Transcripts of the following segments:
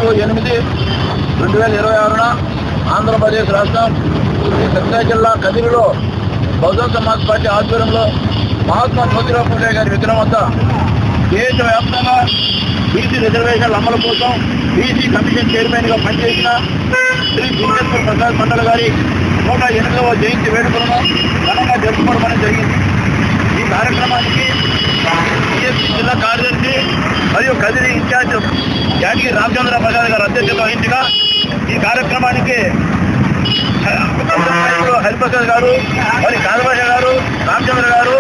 5/8/2026 ఆంధ్రప్రదేశ్ రాష్ట్రం సత్యా జిల్లా కదిరిలో బహుజన్ సమాజ్ పార్టీ ఆధ్వర్యంలో మహాత్మా జ్యోతిరావు పూలే గారి విగ్రహం వద్ద దేశవ్యాప్తంగా బీసీ రిజర్వేషన్ల అమలు కోసం బీసీ కమిషన్ చైర్మన్గా పనిచేసిన శ్రీ జింకేశ్వర్ ప్రసాద్ మండల్ గారి 108వ జయంతి వేడుకలను ఘనంగా జరుపుకోవడం జరిగింది. ఈ కార్యక్రమానికి బీజేపీ జిల్లా కార్యదర్శి మరియు కదిరి ఇన్ఛార్జ్ యాదగిరి రామచంద్ర ప్రసాద్ గారు అధ్యక్షత వహించగా ఈ కార్యక్రమానికి హరిప్రసాద్ గారు, మరి కాదభాష గారు, రామచంద్ర గారు,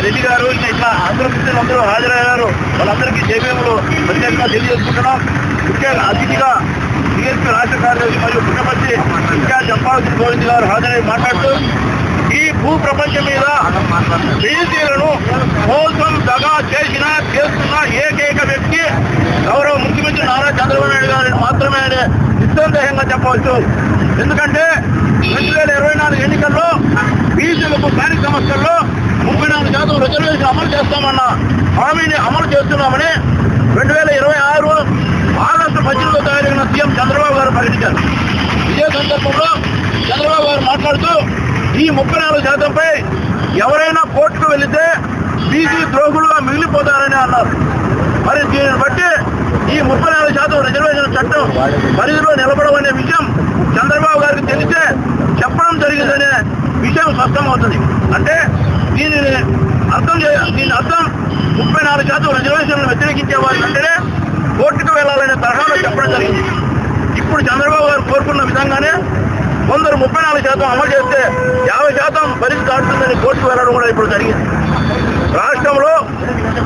రెడ్డి గారు, ఇట్లా అందరూ మిత్రులందరూ హాజరయ్యారు. వాళ్ళందరికీ జయభీములు ప్రత్యేకంగా తెలియజేసుకుంటున్నాం. ముఖ్య అతిథిగా బీఎస్పీ రాష్ట్ర కార్యదర్శి మరియు పుట్టపర్తి ఇన్ఛార్జ్ అప్పావతి గోవింద్ గారు హాజరై మాట్లాడుతూ ఈ భూ ప్రపంచం మీద బీసీలను మోసం దగా చేస్తున్న ఏకైక వ్యక్తి గౌరవ ముఖ్యమంత్రి నారా చంద్రబాబు నాయుడు గారిని మాత్రమే నిస్సందేహంగా చెప్పవచ్చు. ఎందుకంటే 2024 ఎన్నికల్లో బీసీలకు స్థానిక సంస్థల్లో 34% రిజర్వేషన్ అమలు చేస్తామన్న హామీని అమలు చేస్తున్నామని 2026 ఆగస్టు 18వ తారీఖున సీఎం చంద్రబాబు గారు ప్రకటించారు. ఇదే సందర్భంలో చంద్రబాబు గారు మాట్లాడుతూ ఈ 34%పై ఎవరైనా కోర్టుకు వెళితే బీసీ ద్రోహులుగా మిగిలిపోతారని అన్నారు. మరి దీనిని బట్టి ఈ 34% రిజర్వేషన్ చట్టం పరిధిలో నిలబడమనే విషయం చంద్రబాబు గారికి తెలిసే చెప్పడం జరిగిందనే విషయం స్పష్టమవుతుంది. అంటే దీని అర్థం 34% రిజర్వేషన్లు వ్యతిరేకించే వారి వెంటనే కోర్టుకు వెళ్లాలనే తరహాలో చెప్పడం జరిగింది. ఇప్పుడు చంద్రబాబు గారు కోరుకున్న విధంగానే కొందరు 34% అమలు చేస్తే 50% పరిస్థితి ఆడుతుందని కోర్టుకు వెళ్లడం కూడా ఇప్పుడు జరిగింది. రాష్ట్రంలో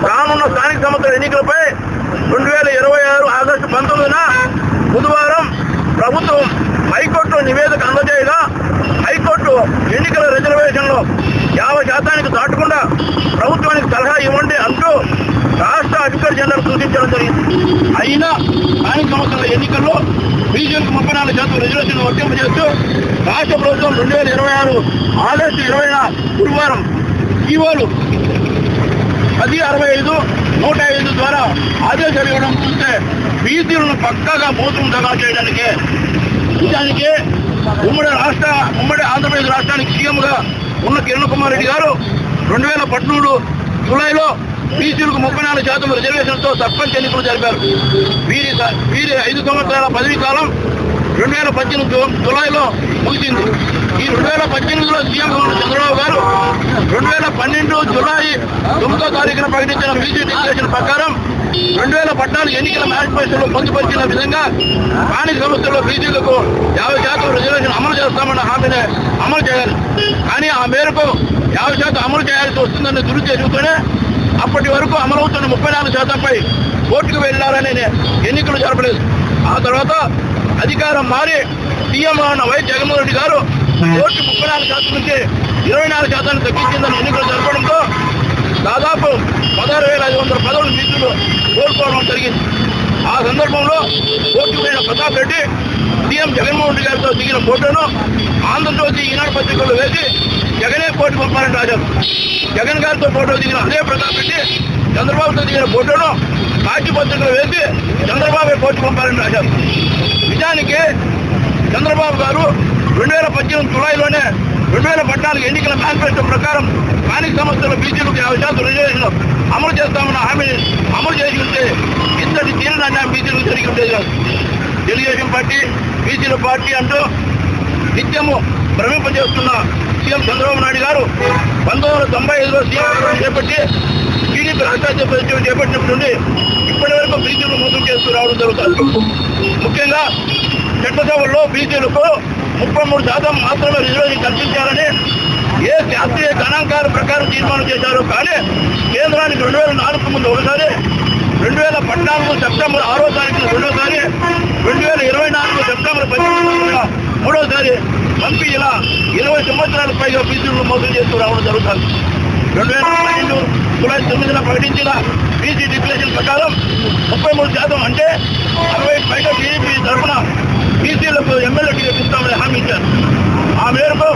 రానున్న స్థానిక సంస్థల ఎన్నికలపై 2026 ఆగస్టు 19న బుధవారం ప్రభుత్వం హైకోర్టులో నివేదిక అందజేయగా హైకోర్టు ఎన్నికల రిజర్వేషన్లో 50% దాటకుండా ప్రభుత్వానికి సలహా ఇవ్వండి అంటూ రాష్ట్ర అధికారి జనరల్ సూచించడం జరిగింది. అయినా స్థానిక సంస్థల ఎన్నికల్లో బీజేపీకి 34% రిజర్వేషన్ వర్తింపజేస్తూ రాష్ట్ర ప్రభుత్వం 2026 ఆగస్టు 20న గురువారం ఈవోలు 1065/105 ద్వారా ఆదేశాలు ఇవ్వడం చూస్తే బీసీలను పక్కాగా మోసం దగా చేయడానికి నిజానికి ఉమ్మడి ఆంధ్రప్రదేశ్ రాష్ట్రానికి సీఎంగా ఉన్న కిరణ్ కుమార్ రెడ్డి గారు 2017 జూలైలో బీసీలకు 34% రిజర్వేషన్తో సర్పంచ్ ఎన్నికలు జరిపారు. వీరి 5 సంవత్సరాల పదవీ కాలం 2018 జూలైలో ముగిసింది. ఈ 2018లో సీఎం చంద్రబాబు గారు 2012 జూలై 9వ తారీఖున ప్రకటించిన బీసీ డిక్లరేషన్ ప్రకారం 2014 ఎన్నికల మేనిఫెస్టోలో పొందుపరిచిన విధంగా స్థానిక సంస్థల్లో బీసీలకు 50% రిజర్వేషన్ అమలు చేస్తామన్న హామీని అమలు చేయాలి. కానీ ఆ మేరకు 50% అమలు చేయాల్సి వస్తుందన్న దురుద్దేశంతోనే అప్పటి వరకు అమలవుతున్న 34%పై కోర్టుకు వెళ్లారని ఎన్నికలు జరపలేదు. ఆ తర్వాత అధికారం మారి సీఎంగా ఉన్న వైఎస్ జగన్మోహన్ రెడ్డి గారు కోర్టు 34% నుంచి 24% తగ్గించిందని ఎన్నికలు జరపడంతో దాదాపు 16,500 పదవులు బీసీలు కోల్పోవడం జరిగింది. ఆ సందర్భంలో కోర్టుకు పోయిన ప్రతాప్ రెడ్డి సీఎం జగన్మోహన్ రెడ్డి గారితో దిగిన ఫోటోను ఆంధ్రజ్యోతి ఈనాడు పత్రికల్లో వేసి జగనే కోర్టు పంపాలని రాశారు. జగన్ గారితో ఫోటో దిగిన అదే ప్రతాప్ రెడ్డి చంద్రబాబుతో దిగిన ఫోటోను పార్టీ పత్రికలు వేసి చంద్రబాబు కోర్టు పంపాలని రాశారు. నిజానికి చంద్రబాబు గారు 2018 జూలైలోనే 2014 ఎన్నికల మేనిఫెస్టో ప్రకారం స్థానిక సంస్థల బీసీలకు 50% రిజర్వేషన్ అమలు చేస్తామన్న హామీని అమలు చేసి ఉంటే ఇంతటి తీరని అన్యాయం బీసీలకు జరిగి ఉండేది కాదు. తెలుగుదేశం పార్టీ బీసీల పార్టీ అంటూ నిత్యము భ్రమింపజేస్తున్న సీఎం చంద్రబాబు నాయుడు గారు 1995లో సీఎం చేపట్టి టీడీపీ రాష్ట్రాధ్యక్షుడు చేపట్టినప్పటి నుండి ఇప్పటి వరకు బీసీలు మోసం చేస్తూ రావడం జరుగుతుంది. ముఖ్యంగా చట్టసభల్లో బీసీలకు 33% మాత్రమే రిజర్వేషన్ కల్పించాలని ఏ శాస్త్రీయ గణాంకాల ప్రకారం తీర్మానం చేశారు. కానీ కేంద్రానికి 2004 ముందు ఒకసారి, 2014 సెప్టెంబర్ 6వ తారీఖున రెండోసారి, 2024 సెప్టెంబర్ 18న మూడోసారి పంపి ఇలా 20 సంవత్సరాల పైగా బీసీలను మోసం చేస్తూ రావడం జరుగుతుంది. 2012 జూలై 9న ప్రకటించిన బీసీ డిక్లరేషన్ ప్రకారం 33% అంటే 60 పైగా టీడీపీ తరఫున బీసీలకు ఎమ్మెల్యే టికెట్ ఇస్తామని హామీ ఇచ్చారు. ఆ మేరకు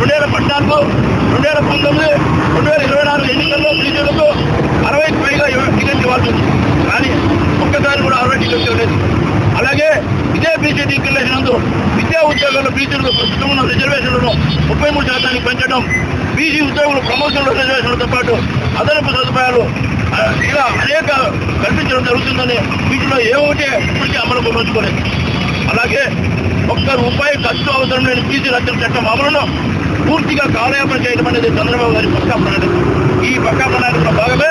2014, 2019, 2024 ఎన్నికల్లో బీసీలకు 60కి పైగా టికెట్ ఇవ్వాల్సింది. కానీ ఒక్కసారి కూడా 60 టికెట్ ఇవ్వలేదు. అలాగే బీసీలకు ప్రస్తుతం ఉన్న రిజర్వేషన్లను 33% పెంచడం, బీసీ ఉద్యోగులు ప్రమోషన్ల రిజర్వేషన్లతో పాటు అదనపు సదుపాయాలు ఇలా అనేక కల్పించడం జరుగుతుందని వీటిలో ఏ ఒకటి ఇప్పటికీ అమలుకు నోచుకోలేదు. అలాగే ఒక్క రూపాయి ఖర్చు అవసరం లేని బీసీ రక్షణ చట్టం అమలును పూర్తిగా కాలయాపన చేయడం అనేది చంద్రబాబు గారి పక్కా ప్రణాళిక. ఈ పక్కా ప్రణాళికలో భాగమే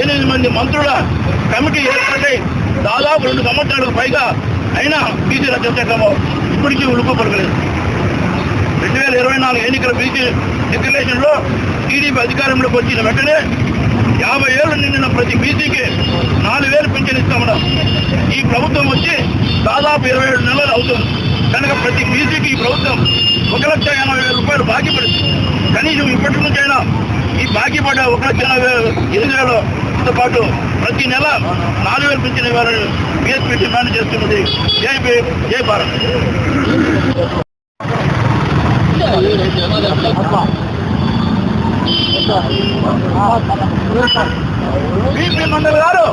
8 మంది మంత్రుల కమిటీ ఏర్పడి దాదాపు 2 సంవత్సరాలకు పైగా అయినా బీసీ రక్షణ చట్టము ఇప్పటికీ ఉలుపు పలకలేదు. 2024 ఎన్నికల బీసీ డిక్లరేషన్లో టీడీపీ అధికారంలోకి వచ్చిన వెంటనే 50 ఏళ్లు నిండిన ప్రతి బీసీకి 4,000 పింఛన్ ఇస్తామన్నారు. ఈ ప్రభుత్వం వచ్చి దాదాపు 27 నెలలు అవుతుంది కనుక ప్రతి బీసీకి ఈ ప్రభుత్వం 1,80,000 రూపాయలు బాకీ పడుతుంది. కనీసం ఇప్పటి నుంచైనా ఈ బాకీ పడ్డ 1,80,000 పాటు ప్రతి నెల 4,000 పింఛన్ ఇవ్వాలని బీఎస్పీ డిమాండ్ చేస్తున్నది. జై భారత్. బీపీ మండల్ గారు,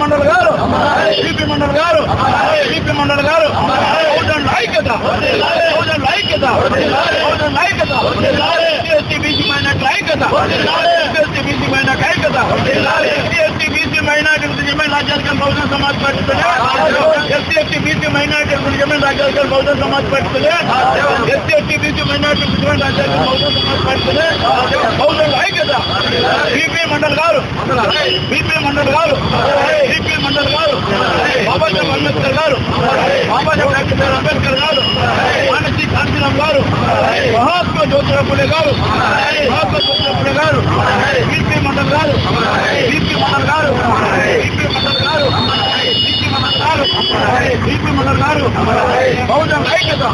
మండల్ గారు, బీపీ మండల్ గారు, బీపీ మండల్ గారు, ఐక్యత, ఐక్యత, ఐక్యత, ఎస్సీ బీసీ మైనార్టీ ఐక్యత, ఎస్సీ బీసీ మైనార్టీ ఐక్యత, ఎస్సీ బీసీ మైనార్టీ రాజ్యాధికార Bahujan Samaj Party, SC BC minority రాజ్యాధికార Bahujan Samaj Party, SC BC minority రాజ్యాధికార బహుజన సమాజ్ పార్టీ, బహుజన ఐక్యత, బీపీ మండల్ గారు, బీపీ మండల్ గారు, బీపీ మండల్ గారు, బాబాసాహెబ్ అంబేద్కర్ గారు, బాబాసాహెబ్ డాక్టర్ అంబేద్కర్ గారు, మానసి కాంతిరామ్ గారు, మహాత్మా జ్యోతిరావు ఫులే గారు, మహాత్మా జ్యోతిరావు ఫులే గారు, బీపీ మండల్ గారు, బీపీ మండల్ గారు, బీపీ మండల్ గారు, బీపీ మండల్ గారు, బీపీ మండల్ గారు, బహుజన ఐక్యత.